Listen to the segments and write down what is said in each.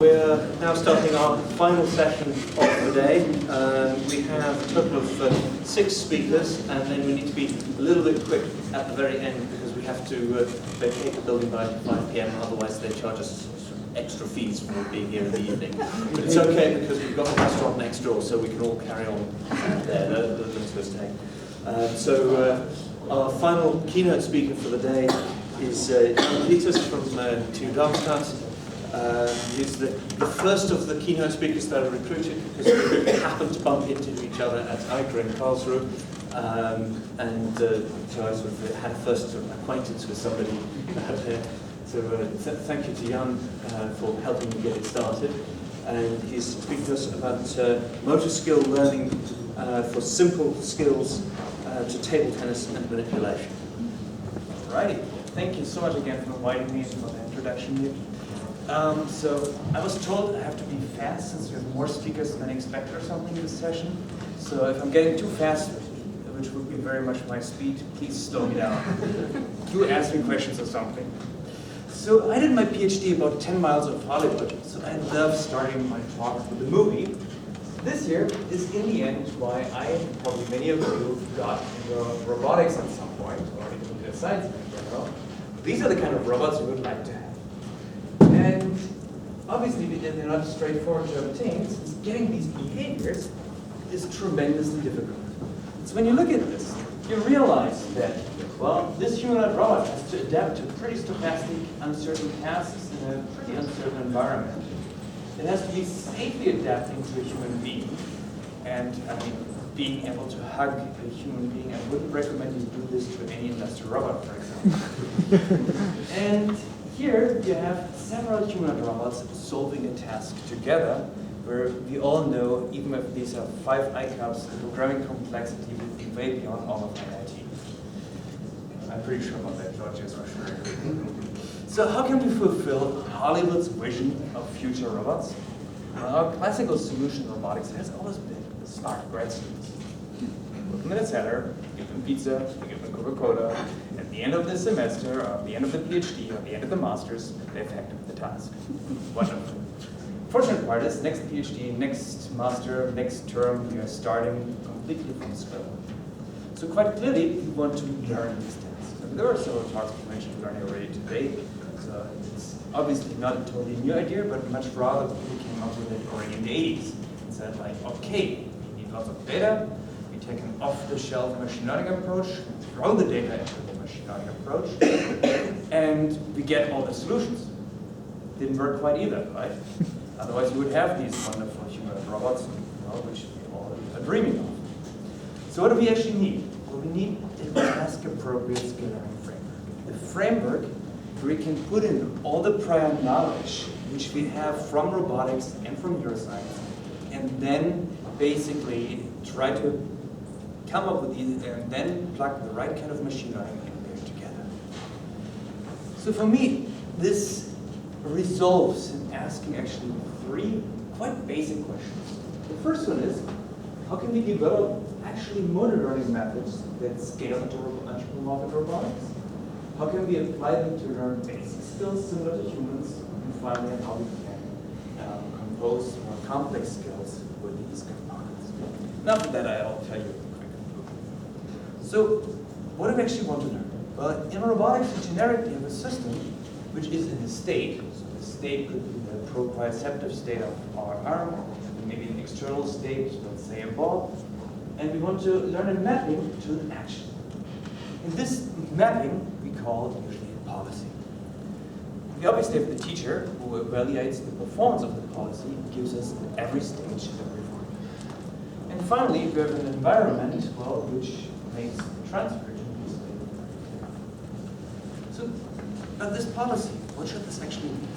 We're now starting our final session of the day. We have a total of 6 speakers, and then we need to be a little bit quick at the very end because we have to vacate the building by 5 p.m. Otherwise they charge us extra fees for being here in the evening. But it's okay because we've got a restaurant next door, so we can all carry on there. Let's go stay. Our final keynote speaker for the day is Jan Peters from TU Darmstadt. He's the first of the keynote speakers that I recruited because we happened to bump into each other at ICRA in Karlsruhe. So I sort of had first acquaintance with somebody there. So thank you to Jan for helping me get it started. And he's speaking to us about motor skill learning for simple skills to table tennis and manipulation. Alrighty, thank you so much again for inviting me for the introduction here. So I was told I have to be fast since we have more speakers than expected or something in this session. So if I'm getting too fast, which would be very much my speed, please slow me down. Do ask me questions or something. So I did my PhD about 10 miles of Hollywood, so I love starting my talk with a movie. This here is in the end why I, probably many of you, got into robotics at some point, or into computer science in general. These are the kind of robots we would like to have. And obviously they're not straightforward to obtain, since getting these behaviors is tremendously difficult. So when you look at this, you realize that, well, this humanoid robot has to adapt to pretty stochastic, uncertain tasks in a pretty uncertain environment. It has to be safely adapting to a human being, and being able to hug a human being. I wouldn't recommend you do this to any industrial robot, for example. And here you have several humanoid robots solving a task together, where we all know, even if these are 5 ICAPs, the programming complexity will be way beyond all of IIT. I'm pretty sure about that, George is for sure. So how can we fulfill Hollywood's vision of future robots? Well, our classical solution in robotics has always been the smart grad students. Put them in a cellar, give them pizza, give them Coca-Cola. At the end of the semester, or at the end of the PhD, or at the end of the master's, they've hacked the task. Wonderful. Fortunate part is, next PhD, next master, next term, we are starting completely from scratch. So quite clearly, we want to learn these tasks. And there are several talks we mentioned learning already today. So it's obviously not a totally new idea, but much rather people came up with it already in the 80s. And said like, okay, we need lots of data. We take an off-the-shelf machine learning approach, throw the data into the machine learning approach, and we get all the solutions. Didn't work quite either, right? Otherwise, you would have these wonderful humanoid robots, which we all are dreaming of. So what do we actually need? Well, we need a task-appropriate skill learning framework. A framework where we can put in all the prior knowledge which we have from robotics and from neuroscience, and then basically try to come up with these and then plug the right kind of machine learning in there together. So for me, this resolves in asking actually 3 quite basic questions. The first one is, how can we develop actually motor learning methods that scale into anthropomorphic robotics? How can we apply them to learn basic skills similar to humans? And finally, how we can compose more complex skills with these components. Now for that, I'll tell you a quick conclusion. So what do we actually want to learn? Well, in robotics, we generically have a system which is in a state. So the state could be the proprioceptive state of our arm, maybe an external state, let's say a ball. And we want to learn a mapping to an action. In this mapping, we call usually a policy. We obviously have the teacher who evaluates the performance of the policy and gives us at every stage that we work. And finally, we have an environment, well, which makes the transfer to this state. So, about this policy, what should this actually mean?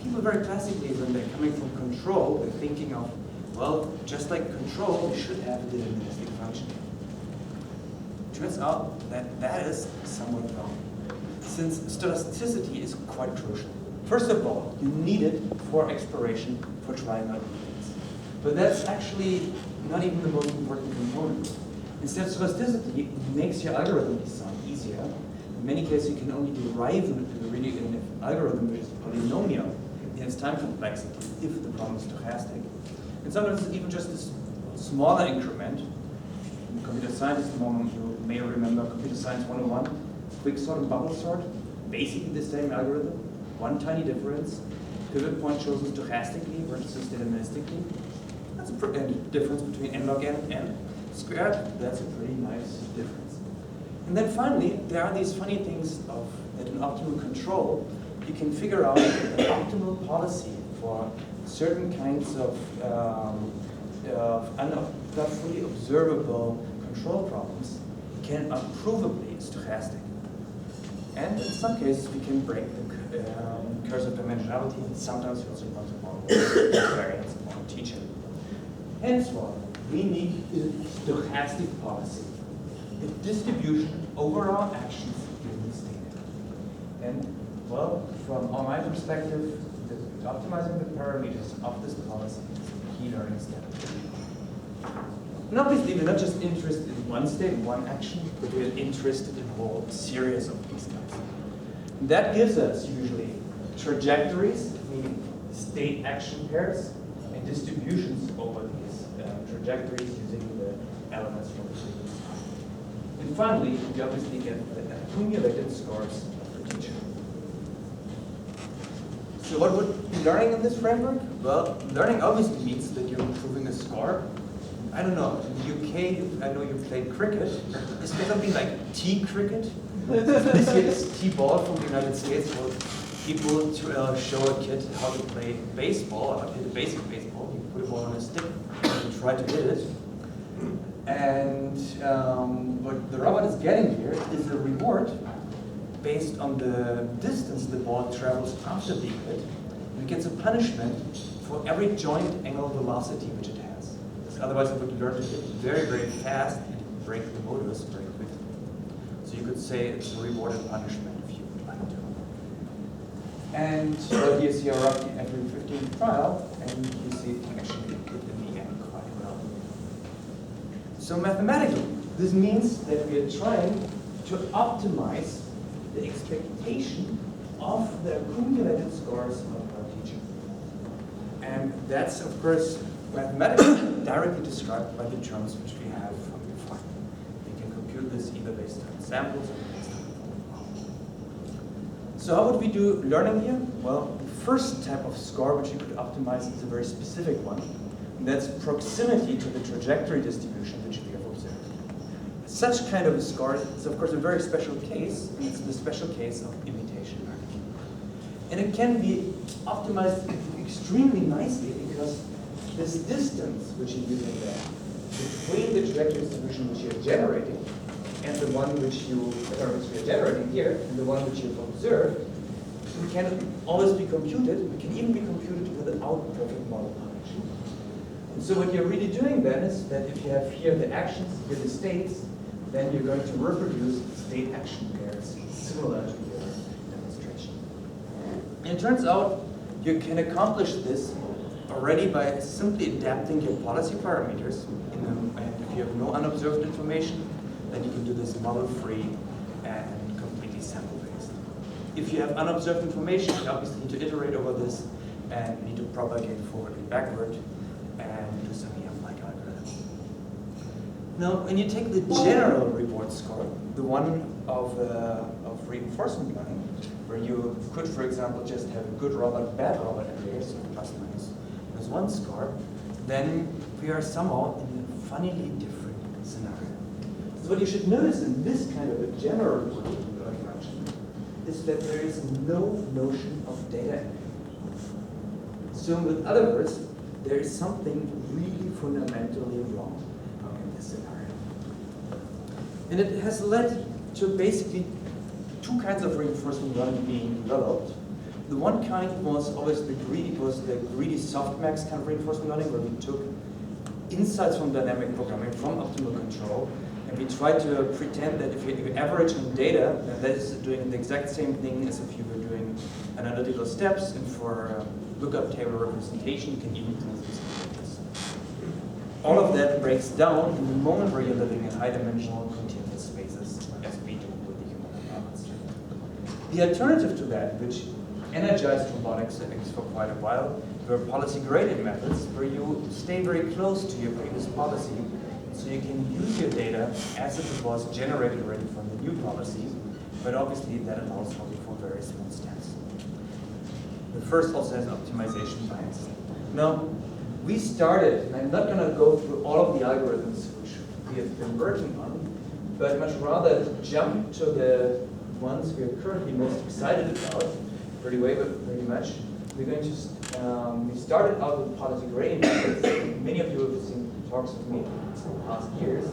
People very classically, when they're coming from control, they're thinking of, well, just like control, we should have a deterministic function. Turns out that that is somewhat wrong, since stochasticity is quite crucial. First of all, you need it for exploration, for trying out new things. But that's actually not even the most important component. Instead, stochasticity makes your algorithm design easier. In many cases, you can only derive an algorithm which is polynomial contains time complexity if the problem is stochastic. And sometimes it's even just this smaller increment. In computer science, at the moment you may remember Computer Science 101, quick sort and bubble sort, basically the same algorithm, one tiny difference. Pivot point chosen stochastically versus deterministically. That's a difference between n log n and n squared. That's a pretty nice difference. And then finally, there are these funny things of that in optimal control, you can figure out an optimal policy for certain kinds of not fully observable control problems can provably stochastic. And in some cases, we can break the curse of dimensionality, and sometimes we also want to model variance or teach it. Hence what we need is a stochastic policy, a distribution over our actions given the state. And well, from my perspective, optimizing the parameters of this policy is a key learning step. And obviously, we're not just interested in one state, one action, but we're interested in a whole series of these guys. And that gives us usually trajectories, meaning state action pairs, and distributions over these trajectories using the elements from the previous time. And finally, we obviously get the accumulated scores of the teacher. So what would be learning in this framework? Well, learning obviously means that you're improving a score. I don't know, in the UK, I know you played cricket. Is there something like T-cricket? This year is T-ball from the United States for people to show a kid how to play baseball, how to hit a basic baseball. You put a ball on a stick and try to hit it. And what the robot is getting here is a reward based on the distance the ball travels after being hit. And it gets a punishment for every joint angle velocity which it has. Because otherwise it would learn to hit very, very fast and break the motors very quickly. So you could say it's a reward and punishment if you would like to. And what you see are roughly every 15th trial, and you see it can actually hit in the end quite well. So mathematically, this means that we are trying to optimize the expectation of the accumulated scores of our teacher. And that's, of course, mathematically directly described by the terms which we have from before. We can compute this either based on samples or based on. So how would we do learning here? Well, the first type of score which you could optimize is a very specific one, and that's proximity to the trajectory distribution which we have observed. Such kind of a score is, of course, a very special case, and it's the special case of imitation learning. And it can be optimized extremely nicely because this distance which you're using there between the trajectory distribution which you're generating and the one which you're generating here and the one which you've observed, it can always be computed. It can even be computed without perfect model knowledge. And so what you're really doing then is that if you have here the actions, here the states, then you're going to reproduce state action pairs similar to your demonstration. And it turns out you can accomplish this already by simply adapting your policy parameters. And if you have no unobserved information, then you can do this model-free and completely sample-based. If you have unobserved information, you obviously need to iterate over this and need to propagate forward and backward and do some EM-like algorithms. Now, when you take the general reward score, the one of reinforcement learning, where you could, for example, just have a good robot, bad robot, and there's plus minus one score, then we are somehow in a funnily different scenario. So what you should notice in this kind of a general learning function is that there is no notion of data entry. So in other words, there is something really fundamentally wrong in this scenario. And it has led to basically two kinds of reinforcement learning being developed. The one kind was always the greedy softmax kind of reinforcement learning, where we took insights from dynamic programming, from optimal control, and we tried to pretend that if you average in data, then that is doing the exact same thing as if you were doing analytical steps, and for lookup table representation, you can even do this. All of that breaks down in the moment where you're living in high-dimensional continuous spaces, as we do with the human environment. The alternative to that, which energized robotics settings for quite a while. There are policy gradient methods where you stay very close to your previous policy, so you can use your data as if it was generated already from the new policy, but obviously that allows only for very small steps. The first also has optimization bias. Now, we started, and I'm not going to go through all of the algorithms which we have been working on, but much rather jump to the ones we are currently most excited about, pretty much. We're going to, we started out with policy gradient methods. Many of you have seen talks with me in the past years.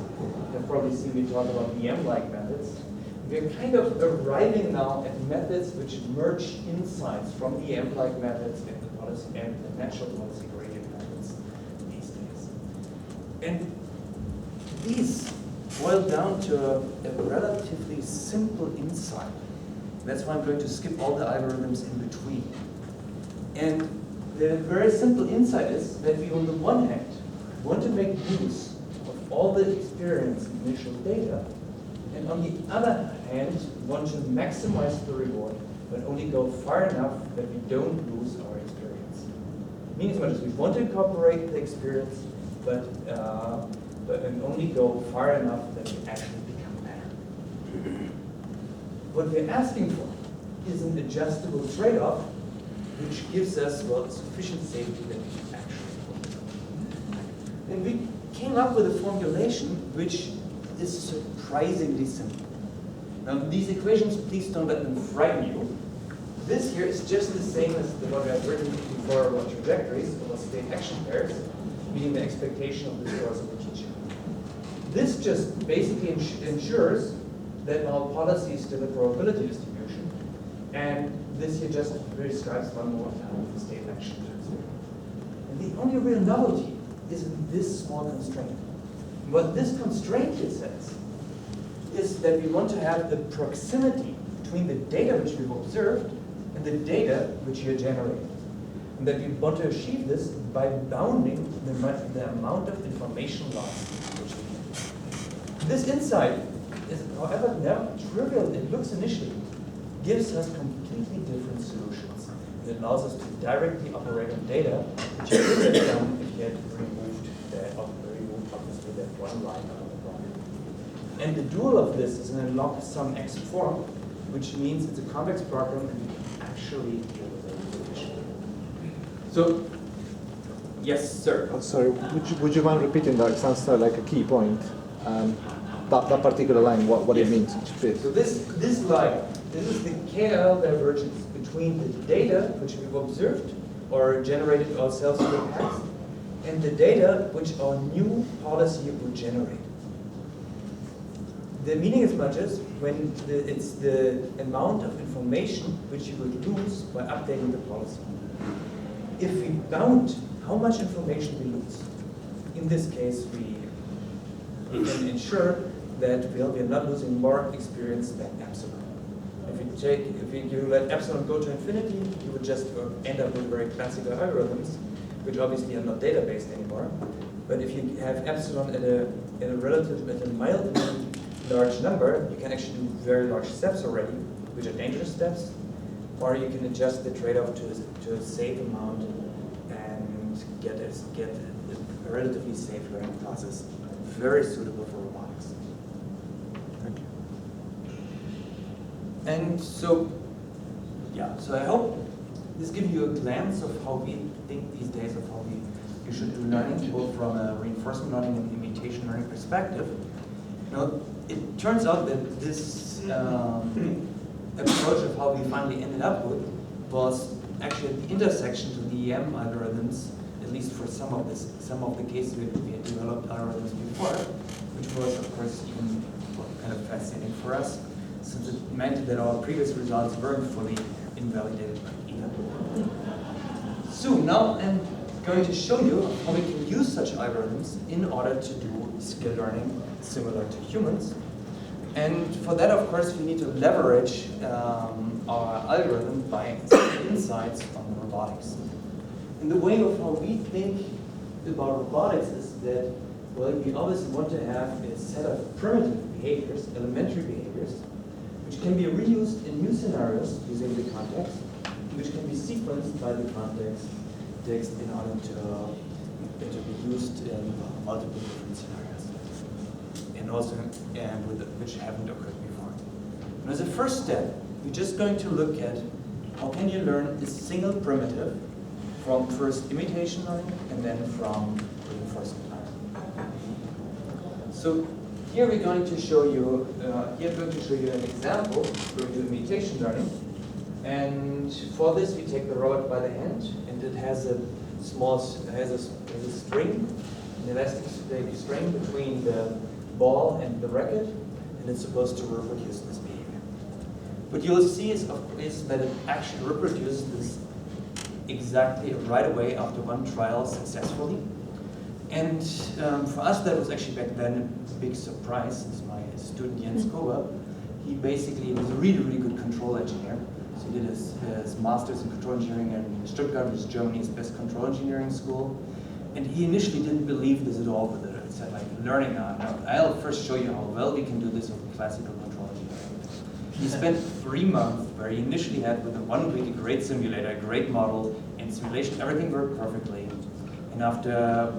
You've probably seen me talk about EM-like methods. We're kind of arriving now at methods which merge insights from EM-like methods and the policy and the natural policy gradient methods these days. And these boil down to a relatively simple insight. That's why I'm going to skip all the algorithms in between. And the very simple insight is that we, on the one hand, want to make use of all the experience and initial data, and on the other hand, want to maximize the reward, but only go far enough that we don't lose our experience. Meaning as much as we want to incorporate the experience, but and only go far enough that we actually become better. What we're asking for is an adjustable trade-off which gives us, well, sufficient safety that we actually want. And we came up with a formulation which is surprisingly simple. Now, these equations, please don't let them frighten you. This here is just the same as what we have written before about trajectories or state action pairs, meaning the expectation of the scores of the teacher. This just basically ensures that our policy is still a probability distribution, and this here just describes one more time the state action pairs. And the only real novelty is in this small constraint. What this constraint here says is that we want to have the proximity between the data which we've observed and the data which you're generating. And that we want to achieve this by bounding the amount of information loss which we get. This insight is, however trivial it looks initially, gives us completely different solutions. It allows us to directly operate on data which you couldn't have done if you had removed obviously that one line out of the problem. And the dual of this is in a log sum x form, which means it's a convex program and we can actually deal with it efficiently. So, yes, sir. Oh, sorry, would you mind repeating that? It sounds like a key point. That particular line, what it means, each bit. So this line, this is the KL divergence between the data which we've observed or generated ourselves in the past and the data which our new policy would generate. The meaning as much as when it's the amount of information which you would lose by updating the policy. If we bound how much information we lose, in this case we can ensure that we are not losing more experience than epsilon. If you let epsilon go to infinity, you would just end up with very classical algorithms, which obviously are not data-based anymore. But if you have epsilon at a mildly large number, you can actually do very large steps already, which are dangerous steps, or you can adjust the trade-off to a safe amount and get a relatively safe learning process, very suitable for robotics. Thank you. And so, yeah, so I hope this gives you a glance of how we think these days of how you should do learning, both from a reinforcement learning and imitation learning perspective. Now, it turns out that this approach of how we finally ended up with was actually at the intersection to the EM algorithms, at least for some of the cases we had developed algorithms before, which was of course even kind of fascinating for us, since it meant that our previous results weren't fully invalidated by either. So now I'm going to show you how we can use such algorithms in order to do skill learning similar to humans. And for that, of course, we need to leverage our algorithm by insights on robotics. And the way of how we think about robotics is that, well, we always want to have a set of primitive behaviors, elementary behaviors, which can be reused in new scenarios using the context. which can be sequenced by the context text in order to be used in multiple different scenarios, and also which haven't occurred before. And as a first step, we're just going to look at how can you learn a single primitive from first imitation learning and then from reinforcement learning. So here we're going to show you an example where we do imitation learning. And for this, we take the robot by the hand, and it has a string, an elastic string between the ball and the racket, and it's supposed to reproduce this behavior. What you'll see is that it actually reproduces this exactly right away after one trial successfully. And for us, that was actually back then a big surprise, since my student Jens Kober, he basically was a really, really good control engineer. So he did his master's in control engineering in Stuttgart, which is Germany's best control engineering school. And he initially didn't believe this at all, but it said, like, learning on. I'll first show you how well we can do this with classical control engineering. He spent 3 months where he initially had, within 1 week, a great simulator, a great model, and simulation, everything worked perfectly. And after,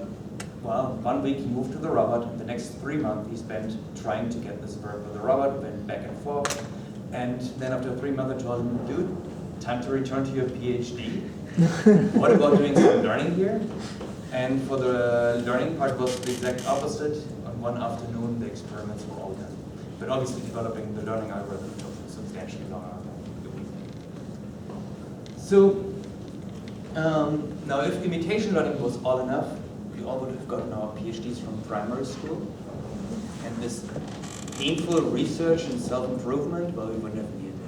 well, 1 week he moved to the robot, and the next 3 months he spent trying to get this work with the robot, went back and forth. And then after 3 months I told him, dude, time to return to your PhD. What about doing some learning here? And for the learning part was the exact opposite. On one afternoon the experiments were all done. But obviously developing the learning algorithm took substantially longer than a week. So now if imitation learning was all enough, we all would have gotten our PhDs from primary school. And this painful research and self-improvement, well, we wouldn't have needed it.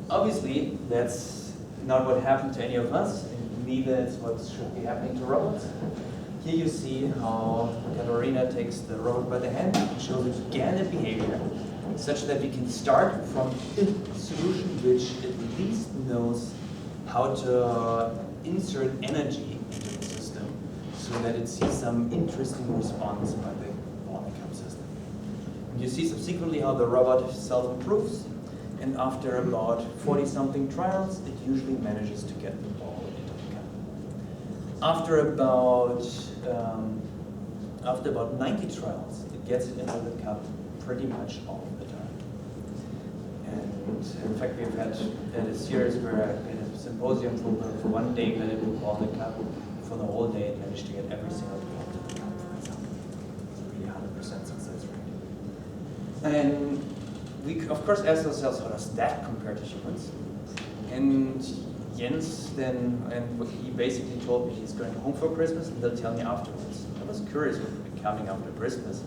Obviously, that's not what happened to any of us, and neither is what should be happening to robots. Here you see how Katharina takes the robot by the hand and shows it again a behavior, such that we can start from a solution which at least knows how to insert energy into the system so that it sees some interesting response by the ball-and-cup system. And you see subsequently how the robot self-improves, and after about 40-something trials, it usually manages to get the ball into the cup. After about 90 trials, it gets it into the cup pretty much all of the time. And in fact, we've had a series where in a symposium for 1 day let it do ball in the cup. For the whole day, it managed to get every single ball to the cup, for example. It's a really 100% success rate. And we, of course, asked ourselves, how does that compare to humans? And Jens then, he basically told me he's going home for Christmas, and he'll tell me afterwards. I was curious what would be coming after Christmas.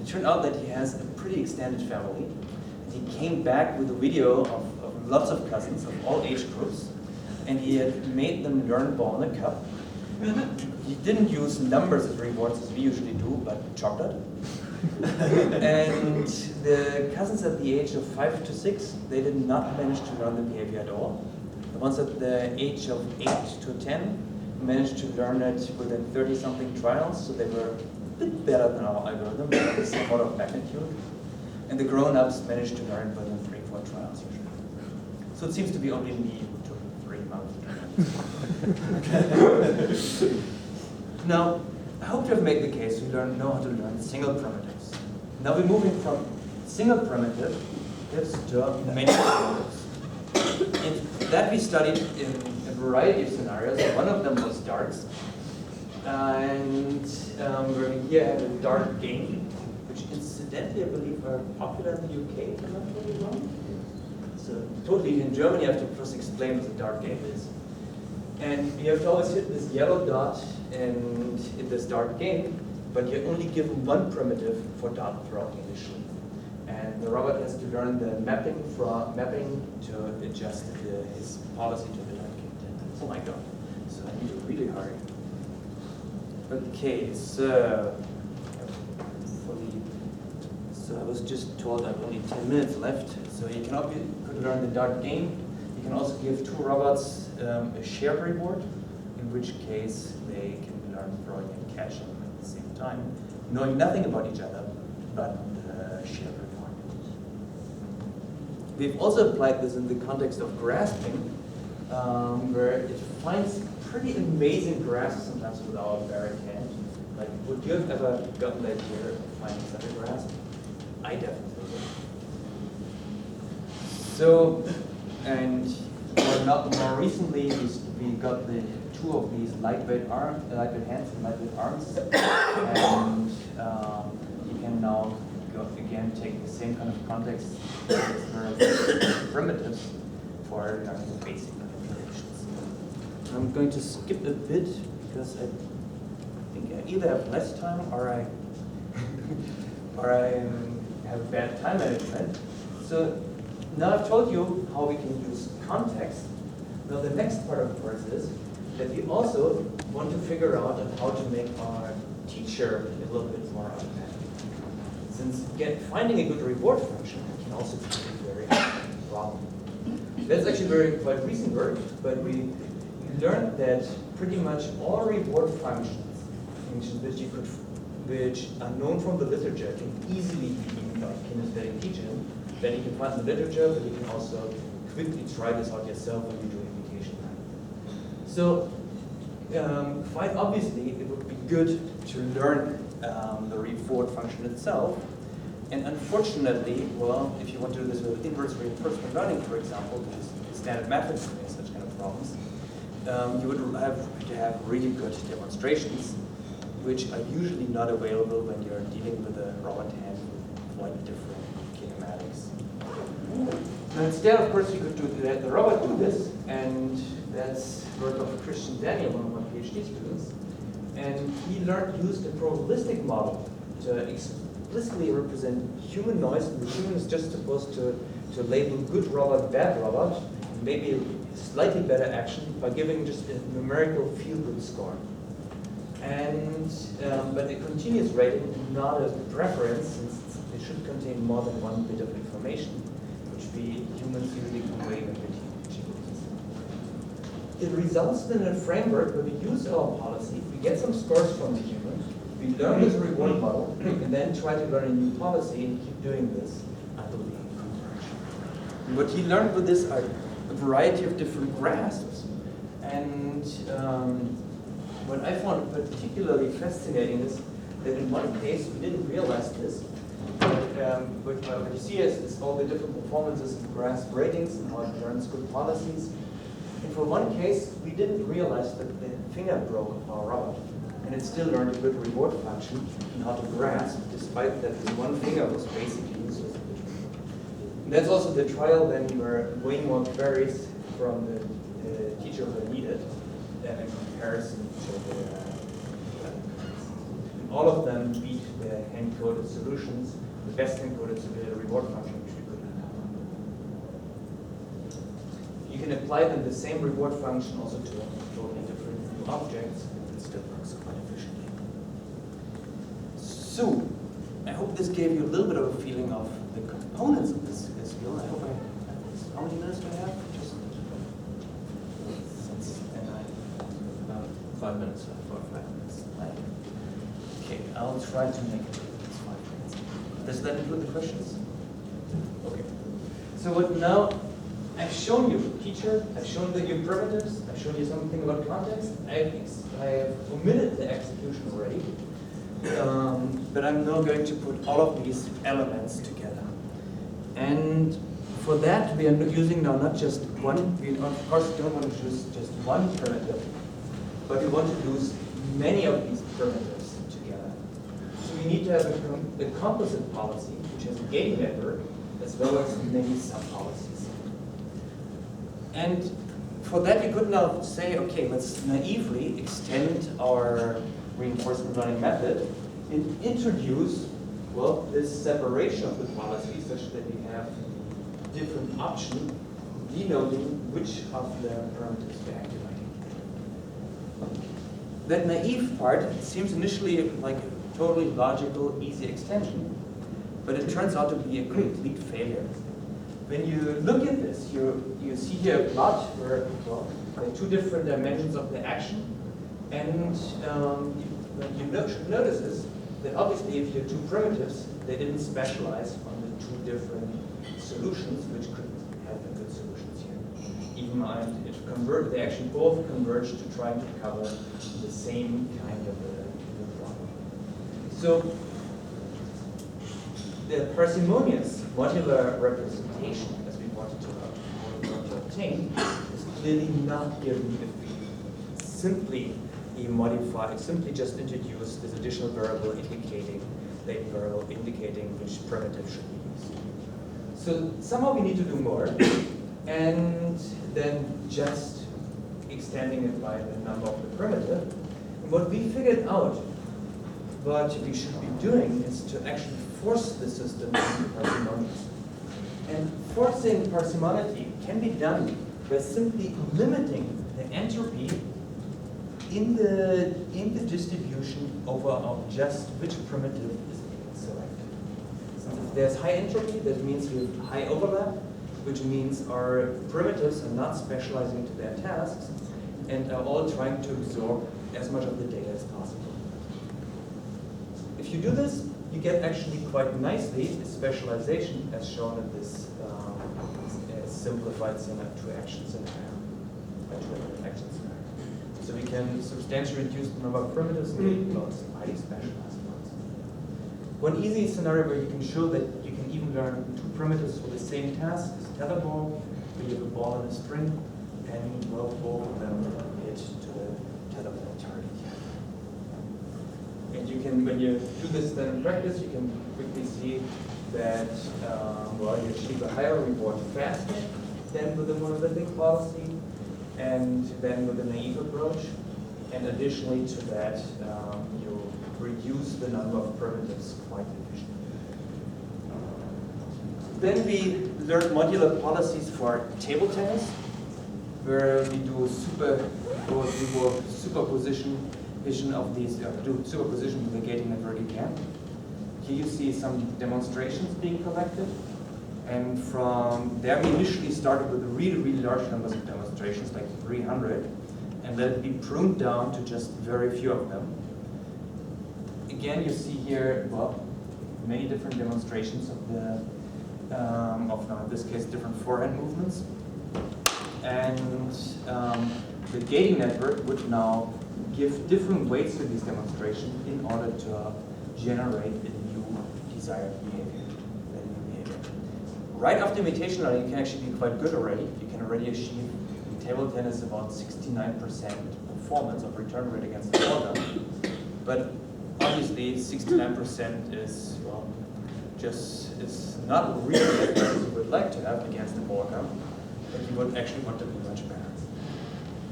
It turned out that he has a pretty extended family. And he came back with a video of lots of cousins of all age groups, and he had made them learn ball in a cup. He didn't use numbers as rewards as we usually do, but chocolate. And the cousins at the age of 5 to 6, they did not manage to learn the behavior at all. The ones at the age of 8 to 10 managed to learn it within 30-something trials, so they were a bit better than our algorithm, but the same order of magnitude. And the grown-ups managed to learn within 3-4 trials usually. So it seems to be only me who took 3 months. Now, I hope to have made the case we know how to learn single primitives. Now we're moving from single primitives to many primitives. And that we studied in a variety of scenarios. One of them was darts. And we here have a dart game, which incidentally I believe are popular in the UK, if I'm not totally wrong. So totally in Germany I have to first explain what a dart game is. And you have to always hit this yellow dot in this dart game, but you're only given one primitive for dart throwing initially. And the robot has to learn the mapping to adjust his policy to the dart game. Oh my god. So I need to really hurry. Okay, so I was just told I have only 10 minutes left. So you could learn the dart game. You can also give 2 robots a shared reward, in which case they can learn throwing and catching at the same time, knowing nothing about each other, but the shared reward. We've also applied this in the context of grasping, where it finds pretty amazing graphs sometimes with our bare hand. Like, would you have ever gotten that idea of finding such a graph? I definitely would. So, and more recently, we got the two of these lightweight hands and lightweight arms, and you can now again take the same kind of context as primitives for the basic manipulations. I'm going to skip a bit because I think I either have less time or I have bad time management. So now I've told you how we can use context. Now the next part, of course, is that we also want to figure out how to make our teacher a little bit more automatic. Since, again, finding a good reward function can also be a very hard problem. That's actually quite recent work, but we learned that pretty much all reward functions which are known from the literature can easily be given by kinesthetic teaching. Then you can find the literature, but you can also quickly try this out yourself when you do imitation. So, quite obviously, it would be good to learn the reward function itself. And unfortunately, well, if you want to do this with inverse reinforcement learning, for example, which is standard method for such kind of problems, you would have to have really good demonstrations, which are usually not available when you're dealing with a robot hand with quite different kinematics. Now instead, of course, you could let the robot do this, and that's work of Christian Daniel, one of my PhD students. And he used a probabilistic model to explicitly represent human noise, and the human is just supposed to label good robot, bad robot, and maybe a slightly better action by giving just a numerical feel-good score. And but a continuous rating is not a preference, since it should contain more than one bit of information, which we humans usually convey when we're teaching. It results in a framework where we use our policy, we get some scores from the human, we learn this reward model, and then try to learn a new policy and keep doing this until we converge. And what he learned with this are a variety of different grasps, and what I found particularly fascinating is that in one case we didn't realize this, but what you see is all the different performances of grasp ratings and how it learns good policies. And for one case, we didn't realize that the finger broke of our robot, and it still learned a good reward function and how to grasp, despite that this one finger was basically useless. And that's also the trial then where way more queries from the teacher were needed in comparison to the and all of them beat the hand-coded solutions, the best hand-coded reward function which we could have. You can apply them the same reward function also to totally different objects, and it still works quite efficiently. So, I hope this gave you a little bit of a feeling of the components of this skill. I hope how many minutes do I have? Just 5 minutes. 5 minutes. Okay, I'll try to make it 5 minutes. Does that include the questions? Okay. So what now? I've shown you teacher, I've shown you primitives, I've shown you something about context. I have omitted the execution already. But I'm now going to put all of these elements together. And for that, we are using now not just one, we of course don't want to use just one primitive, but we want to use many of these primitives together. So we need to have a composite policy, which has a gating network, as well as many sub-policies. And for that, we could now say, okay, let's naively extend our reinforcement learning method and introduce, well, this separation of the policies such that we have different options denoting which of the parameters we're activating. That naive part seems initially like a totally logical, easy extension, but it turns out to be a complete failure. When you look at this, you see here a plot where, well, there are two different dimensions of the action, and what you should notice is that obviously if you have two primitives, they didn't specialize on the two different solutions, which could have been good solutions here. even to convert, they actually both converge to try to cover the same kind of a problem. So the parsimonious modular representation, as we wanted to obtain, is clearly not given if we simply simply just introduce this additional variable indicating which primitive should be used. So somehow we need to do more, and then just extending it by the number of the primitive. And what we figured out, what we should be doing is to actually force the system into parsimonious. And forcing parsimony can be done by simply limiting the entropy in the distribution over just which primitive is being selected. So if there's high entropy, that means we have high overlap, which means our primitives are not specializing to their tasks and are all trying to absorb as much of the data as possible. If you do this, you get actually quite nicely a specialization as shown in this simplified two-action scenario. So we can substantially reduce the number of primitives and get lots of highly specialized ones. One easy scenario where you can show that you can even learn two primitives for the same task is tetherball, where you have a ball and a string, and well, both of them hit to the tetherball target. And you can, when you do this then in practice, you can quickly see that well, you achieve a higher reward faster than with the monolithic policy, and then with a naive approach. And additionally to that, you reduce the number of primitives quite efficiently. Then we learned modular policies for table tennis, where we do superposition of these, do superposition with the gating network again. Here you see some demonstrations being collected. And from there, we initially started with really, really large numbers of demonstrations, like 300, and let it be pruned down to just very few of them. Again, you see here, well, many different demonstrations of the, now in this case, different forehand movements. And the gating network would now give different weights to these demonstrations in order to generate a new desired behavior. Right after imitation learning, you can actually be quite good already. You can already achieve in table tennis about 69% performance of return rate against the ball gun. But obviously, 69% is, well, just is not really as good as you would like to have against the ball gun, but you would actually want to be much better.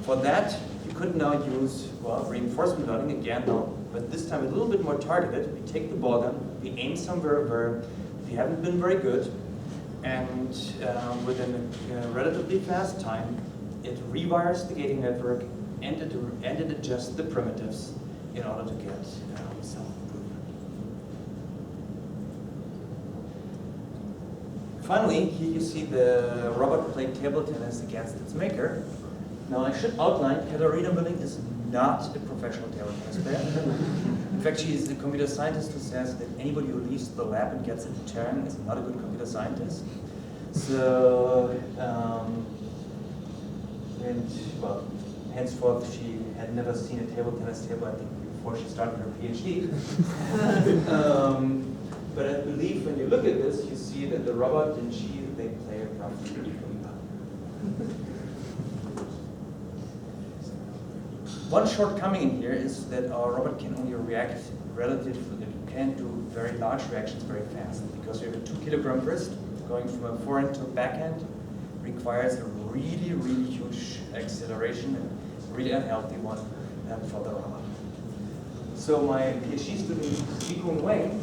For that, you could now use, well, reinforcement learning again now, but this time a little bit more targeted. We take the ball gun, we aim somewhere where we haven't been very good, and within a relatively fast time, it rewires the gating network and it adjusts the primitives in order to get self-improvement. Finally, here you see the robot playing table tennis against its maker. Now I should outline, Katharina Willing is not a professional table tennis player. In fact, she is a computer scientist who says that anybody who leaves the lab and gets a turn is not a good computer scientist. So, and well, henceforth she had never seen a table tennis table, I think, before she started her PhD. But I believe when you look at this, you see that the robot and she, they play roughly equally well. One shortcoming in here is that our robot can only react relatively, it can't do very large reactions very fast, because we have a 2 kilogram wrist going from a forehand to a backhand requires a really, really huge acceleration, and really unhealthy one for the robot. So my PhD student, Zikun Wang,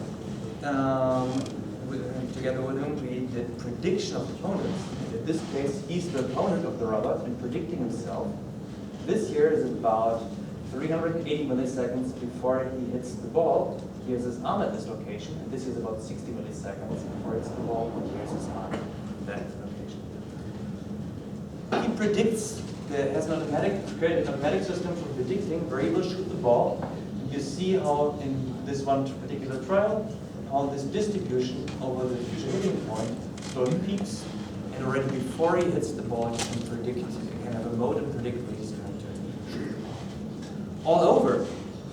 together with him, we did prediction of opponents. In this case, he's the opponent of the robot and predicting himself. This here is about 380 milliseconds before he hits the ball. He has his arm at this location, and this is about 60 milliseconds before it's the ball. Here's his arm at that location. He predicts, has created an automatic system for predicting where he will shoot the ball. You see how in this one particular trial, how this distribution over the future hitting point slowly peaks and already before he hits the ball, you can predict, you can have a mode and predict where he's going to shoot the ball. All over,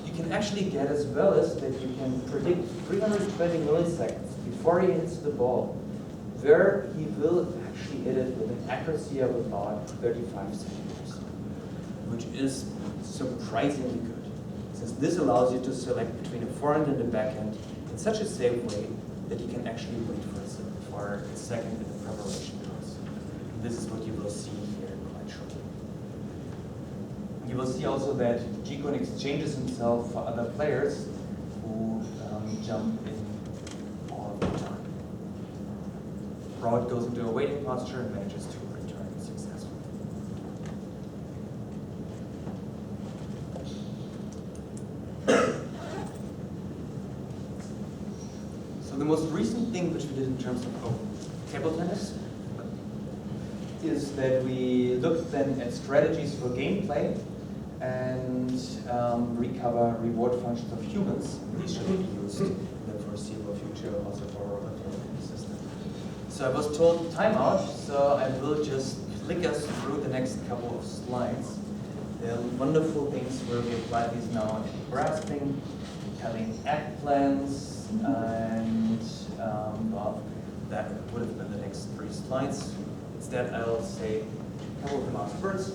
you can actually get as well as that you can predict 320 milliseconds before he hits the ball, where he will actually hit it with an accuracy of about 35 centimeters, which is surprisingly good, since this allows you to select between a forehand and a backhand in such a safe way that you can actually wait for a second in the preparation process. This is what you will see here quite shortly. You will see also that G-Con exchanges himself for other players who jump in all the time. Broad goes into a waiting posture and manages to return successfully. So the most recent thing which we did in terms of table tennis is that we looked then at strategies for gameplay and recover reward functions of humans. These should be used in the foreseeable future also for our system. So I was told timeout, so I will just flick us through the next couple of slides. The wonderful things where we apply these now in grasping, telling ad plans, and well, that would have been the next 3 slides. Instead, I'll say a couple of last words.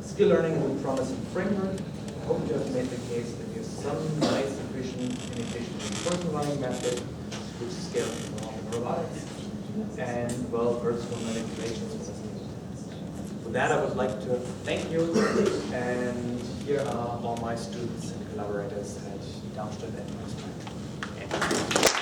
Skill learning is a promising framework. I hope you have made the case that there's some nice, efficient imitation reinforcement learning method, which scales along in robotics, and well, virtual manipulations. With that, I would like to thank you, and here are all my students and collaborators at Darmstadt and Prof.